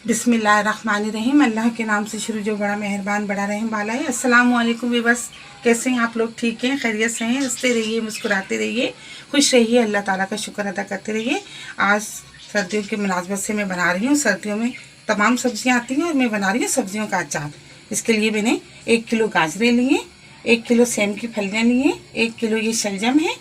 बिस्मिल्लाहिर्रहमानिर्रहीम। अल्लाह के नाम से शुरू जो बड़ा मेहरबान बड़ा रहम वाला है। अस्सलाम वालेकुम व्यूअर्स, कैसे हैं आप लोग? ठीक हैं, खैरियत से हैं? हंसते रहिए, मुस्कुराते रहिए, खुश रहिए, अल्लाह ताला का शुक्र अदा करते रहिए। आज सर्दियों की मुनासबत से मैं बना रही हूँ, सर्दियों में तमाम सब्जियाँ आती हैं और मैं बना रही हूँ सब्जियों का अचार। इसके लिए मैंने 1 किलो गाजरें लिए, 1 किलो सेम की फलियाँ लिए, 1 किलो ये शलजम है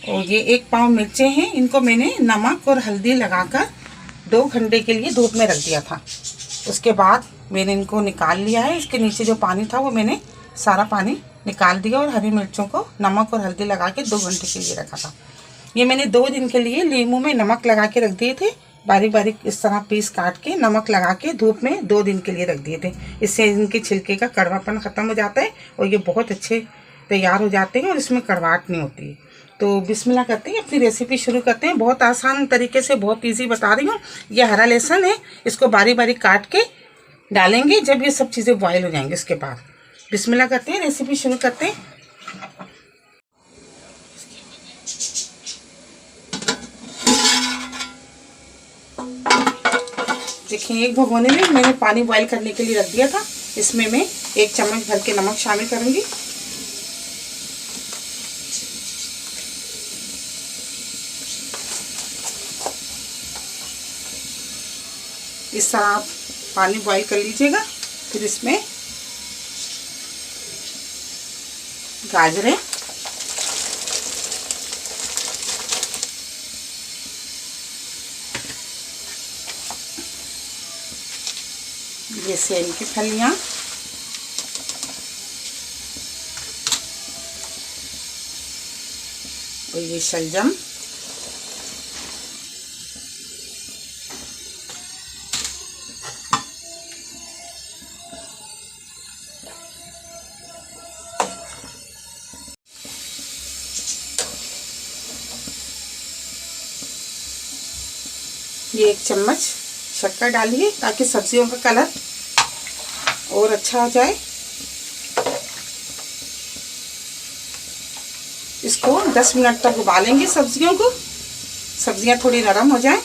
और ये 1 पाव मिर्चें हैं। इनको मैंने नमक और हल्दी लगाकर 2 घंटे के लिए धूप में रख दिया था। उसके बाद मैंने इनको निकाल लिया है। इसके नीचे जो पानी था वो मैंने सारा पानी निकाल दिया और हरी मिर्चों को नमक और हल्दी लगा के 2 घंटे के लिए रखा था। ये मैंने 2 दिन के लिए लीमू में नमक लगा के रख दिए थे, बारीक बारीक इस तरह पीस काट के नमक लगा के धूप में 2 दिन के लिए रख दिए थे। इससे इनके छिलके का कड़वापन ख़त्म हो जाता है और ये बहुत अच्छे तैयार हो जाते हैं और इसमें कड़वाहट नहीं होती है। तो बिस्मिल्लाह करते हैं, अपनी रेसिपी शुरू करते हैं। बहुत आसान तरीके से, बहुत इजी बता रही हूँ। ये हरा लहसुन है, इसको बारीक बारीक काट के डालेंगे जब ये सब चीज़ें बॉयल हो जाएंगी। उसके बाद बिस्मिल्लाह करते हैं, रेसिपी शुरू करते हैं। देखिए, एक भगोने में मैंने पानी बॉयल करने के लिए रख दिया था। इसमें मैं 1 चम्मच भर के नमक शामिल करूँगी। इस तरह आप पानी बॉईल कर लीजिएगा। फिर इसमें गाजरें, ये सेम की फलियां, और ये शलजम, ये 1 चम्मच शक्कर डालिए ताकि सब्जियों का कलर और अच्छा हो जाए। इसको 10 मिनट तक उबालेंगे सब्जियों को, सब्जियां थोड़ी नरम हो जाए।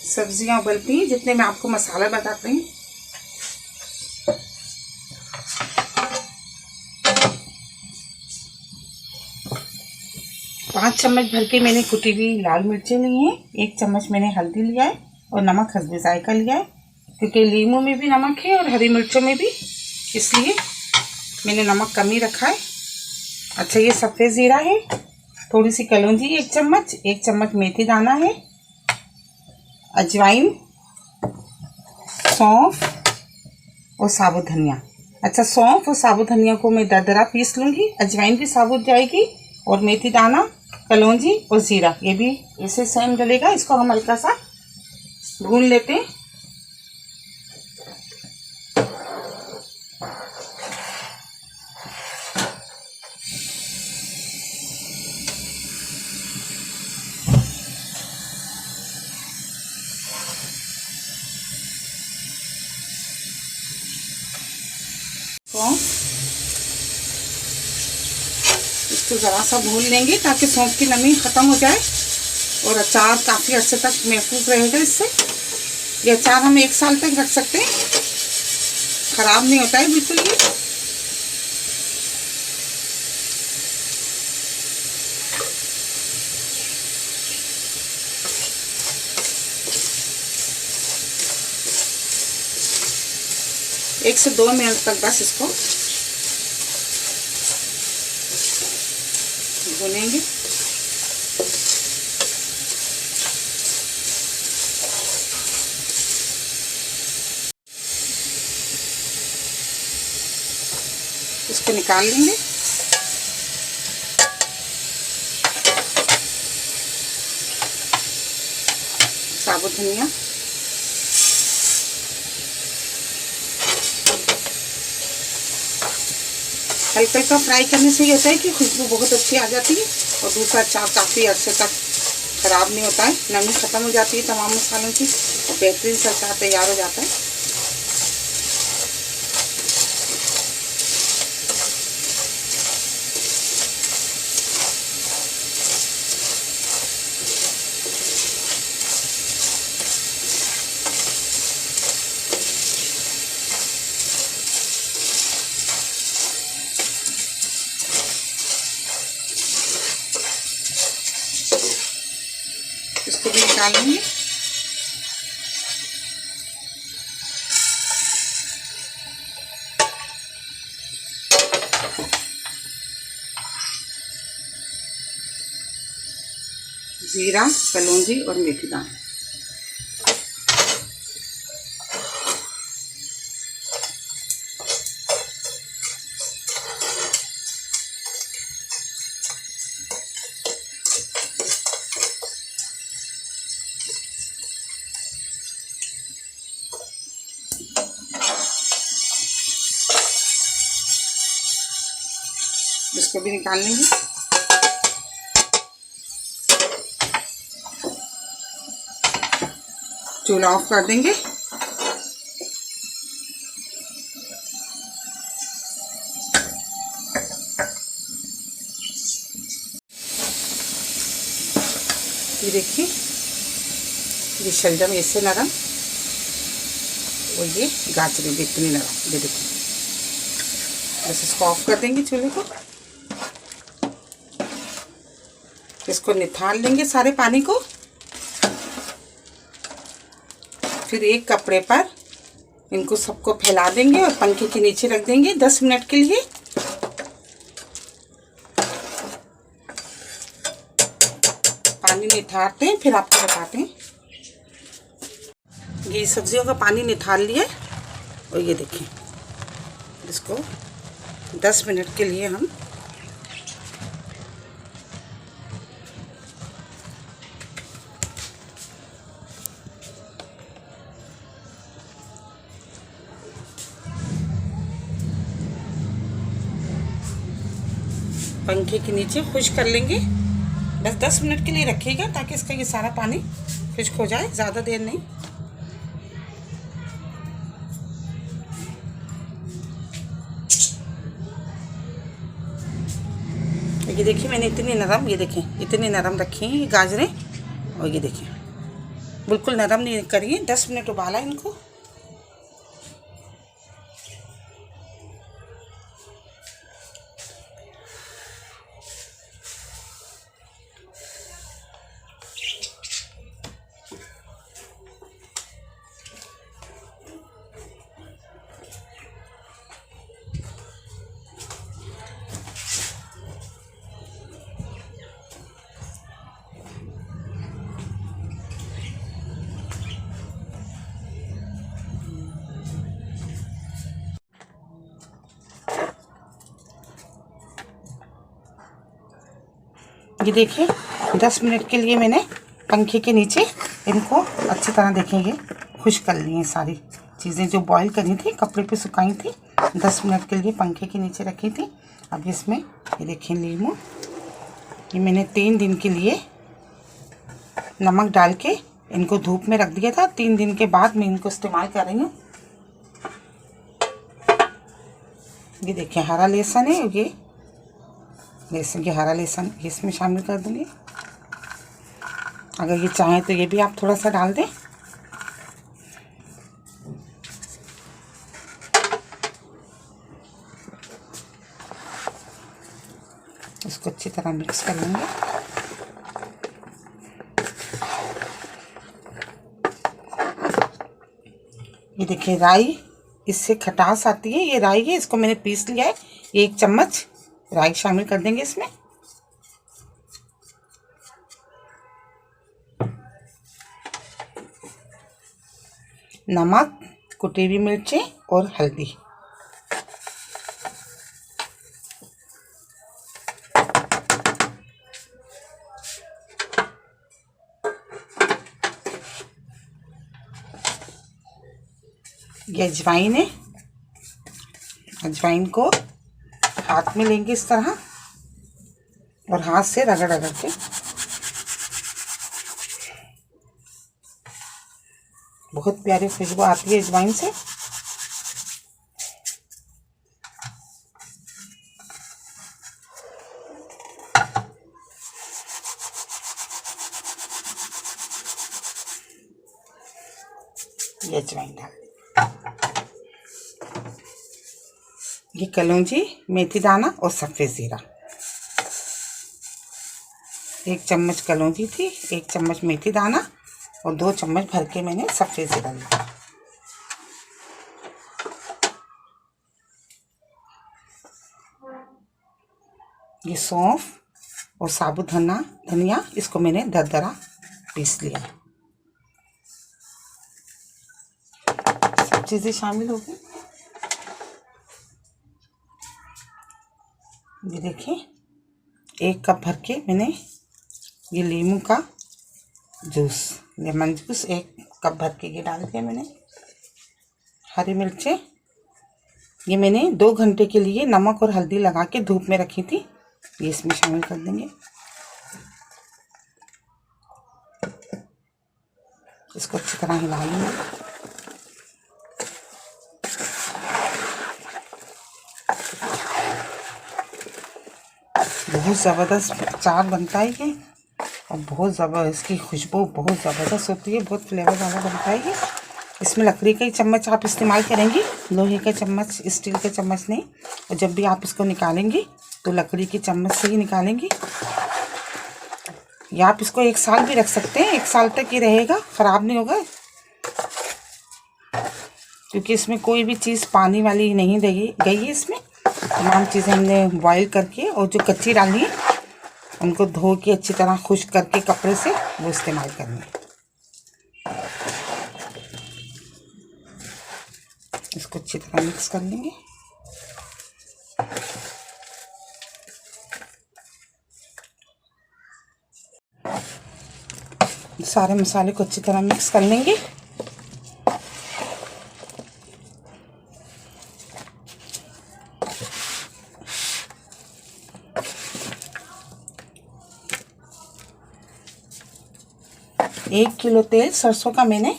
सब्जियां उबलती हैं जितने मैं आपको मसाला बताती हूँ। 5 चम्मच भर के मैंने कुटी हुई लाल मिर्चें ली हैं, 1 चम्मच मैंने हल्दी लिया है और नमक हस्बे जायका लिया है, क्योंकि लीमू में भी नमक है और हरी मिर्चों में भी, इसलिए मैंने नमक कम ही रखा है। अच्छा, ये सफ़ेद ज़ीरा है, थोड़ी सी कलौंजी 1 चम्मच, 1 चम्मच मेथी दाना है, अजवाइन, सौंफ और साबुत धनिया। अच्छा, सौंफ और साबुत धनिया को मैं दरदरा पीस लूँगी, अजवाइन भी साबुत जाएगी और मेथी दाना, कलौंजी और ज़ीरा ये भी ऐसे सेम डलेगा। इसको हम हल्का सा भून लेते हैं। इसको ज़रा सा भून लेंगे ताकि सौंफ की नमी ख़त्म हो जाए और अचार काफ़ी अर्से तक महफूज रहेगा। इससे ये अचार हम 1 साल तक रख सकते हैं, ख़राब नहीं होता है बिल्कुल ये। एक से 2 मिनट तक बस इसको भूनेंगे। इसको निकाल लेंगे। साबुत धनिया, हल्का हल्का फ्राई करने से ये होता है कि खुशबू बहुत अच्छी आ जाती है और दूसरा अचार काफ़ी अर्से तक ख़राब नहीं होता है। नमी ख़त्म हो जाती है तमाम मसालों की और बेहतरीन सा अचार तैयार हो जाता है। इसको भी निकाल लेंगे। जीरा, कलौंजी और मेथी दाना, इसको भी निकाल लेंगे। चूल्हा ऑफ कर देंगे। ये देखिए, ये शलजम ऐसे नरम और ये गाजरें भी इतनी नरम। ये देखिए, बस इसको ऑफ कर देंगे चूल्हे को। इसको निथाल लेंगे सारे पानी को। फिर एक कपड़े पर इनको सबको फैला देंगे और पंखे के नीचे रख देंगे 10 मिनट के लिए। पानी निथारते हैं फिर आपको बताते हैं। ये सब्जियों का पानी निथाल लिया और ये देखिए, इसको 10 मिनट के लिए हम पंखे के नीचे खुश्क कर लेंगे। बस 10 मिनट के लिए रखिएगा ताकि इसका ये सारा पानी खुश्क हो जाए, ज़्यादा देर नहीं। ये देखिए, मैंने इतनी नरम, ये देखें इतनी नरम रखी हैं ये गाजरें। और ये देखिए बिल्कुल नरम नहीं करिए। 10 मिनट उबाला इनको। ये देखिए 10 मिनट के लिए मैंने पंखे के नीचे इनको अच्छी तरह देखेंगे खुश्क कर ली हैं। सारी चीज़ें जो बॉईल करी थी कपड़े पे सुखाई थी, 10 मिनट के लिए पंखे के नीचे रखी थी। अब इसमें ये देखें नींबू, ये मैंने 3 दिन के लिए नमक डाल के इनको धूप में रख दिया था। 3 दिन के बाद मैं इनको इस्तेमाल कर रही हूँ। ये देखिए हरा लहसुन है, ये लहसुन के हरा लहसुन इसमें शामिल कर दूँगी। अगर ये चाहें तो ये भी आप थोड़ा सा डाल दें। इसको अच्छी तरह मिक्स कर लेंगे। ये देखिए राई, इससे खटास आती है। ये राई है, इसको मैंने पीस लिया है। ये 1 चम्मच राई शामिल कर देंगे इसमें। नमक, कुटी हुई मिर्चें और हल्दी। ये अजवाइन है, अजवाइन को हाथ में लेंगे इस तरह और हाथ से रगड़ रगड़ के बहुत प्यारी खुशबू आती है अजवाइन से। ये अजवाइन डाल दी। ये कलौंजी, मेथी दाना और सफ़ेद ज़ीरा। 1 चम्मच कलौंजी थी, 1 चम्मच मेथी दाना और 2 चम्मच भर के मैंने सफ़ेद ज़ीरा लिया। ये सौंफ और साबुत धनिया इसको मैंने दरदरा पीस लिया। सब चीज़ें शामिल हो गई। ये देखिए 1 कप भर के मैंने ये नींबू का जूस, लेमन जूस 1 कप भर के ये डाल दिया मैंने। हरी मिर्चें ये मैंने 2 घंटे के लिए नमक और हल्दी लगा के धूप में रखी थी, ये इसमें शामिल कर देंगे। इसको अच्छी तरह हिला लेंगे। बहुत ज़बरदस्त अचार बनता है ये और बहुत ज़बरदस्त, इसकी खुशबू बहुत ज़बरदस्त होती है, बहुत फ्लेवर वाला बनता है ये। इसमें लकड़ी का ही चम्मच आप इस्तेमाल करेंगी, लोहे का चम्मच, स्टील का चम्मच नहीं। और जब भी आप इसको निकालेंगी तो लकड़ी की चम्मच से ही निकालेंगी। या आप इसको 1 साल भी रख सकते हैं, 1 साल तक ये रहेगा, ख़राब नहीं होगा, क्योंकि इसमें कोई भी चीज़ पानी वाली नहीं गई है। इसमें तमाम चीज़ें हमने बॉईल करके और जो कच्ची डाली है उनको धो के अच्छी तरह खुश्क करके कपड़े से वो इस्तेमाल करनी है। इसको अच्छी तरह मिक्स कर लेंगे। सारे मसाले को अच्छी तरह मिक्स कर लेंगे। एक किलो तेल सरसों का मैंने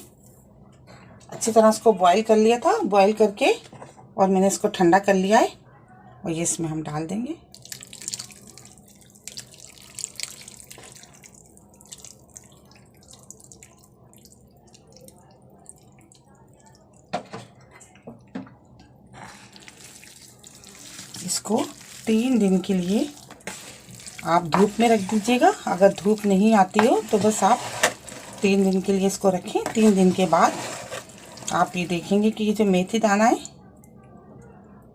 अच्छी तरह इसको बॉईल कर लिया था, बॉईल करके और मैंने इसको ठंडा कर लिया है और ये इसमें हम डाल देंगे। इसको 3 दिन के लिए आप धूप में रख दीजिएगा। अगर धूप नहीं आती हो तो बस आप 3 दिन के लिए इसको रखें। 3 दिन के बाद आप ये देखेंगे कि ये जो मेथी दाना है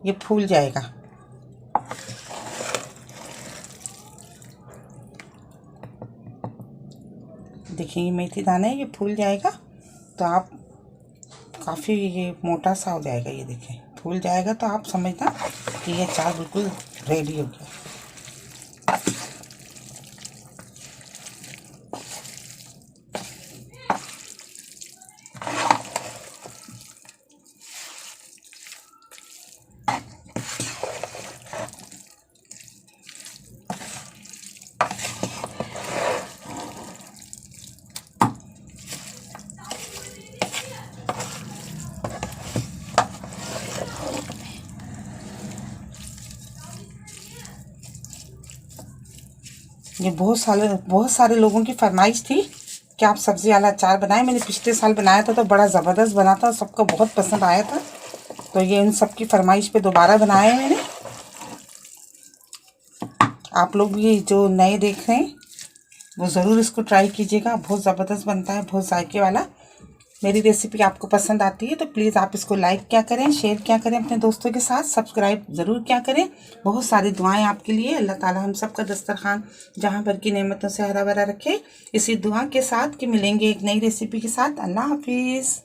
ये फूल जाएगा। देखिए ये मेथी दाना है, ये फूल जाएगा तो आप काफ़ी ये मोटा सा हो जाएगा। ये देखें फूल जाएगा तो आप समझना कि ये अचार बिल्कुल रेडी हो गया। ये बहुत सारे लोगों की फरमाइश थी कि आप सब्ज़ी वाला अचार बनाएं। मैंने पिछले साल बनाया था तो बड़ा ज़बरदस्त बना था, सबको बहुत पसंद आया था। तो ये इन सब की फरमाइश पे दोबारा बनाया है मैंने। आप लोग भी जो नए देख रहे हैं वो ज़रूर इसको ट्राई कीजिएगा, बहुत ज़बरदस्त बनता है, बहुत जायके वाला। मेरी रेसिपी आपको पसंद आती है तो प्लीज़ आप इसको लाइक क्या करें, शेयर क्या करें अपने दोस्तों के साथ, सब्सक्राइब ज़रूर क्या करें। बहुत सारी दुआएं आपके लिए। अल्लाह ताला हम सब का दस्तरखान जहां भर की नेमतों से हरा भरा रखे। इसी दुआ के साथ कि मिलेंगे एक नई रेसिपी के साथ। अल्लाह हाफिज़।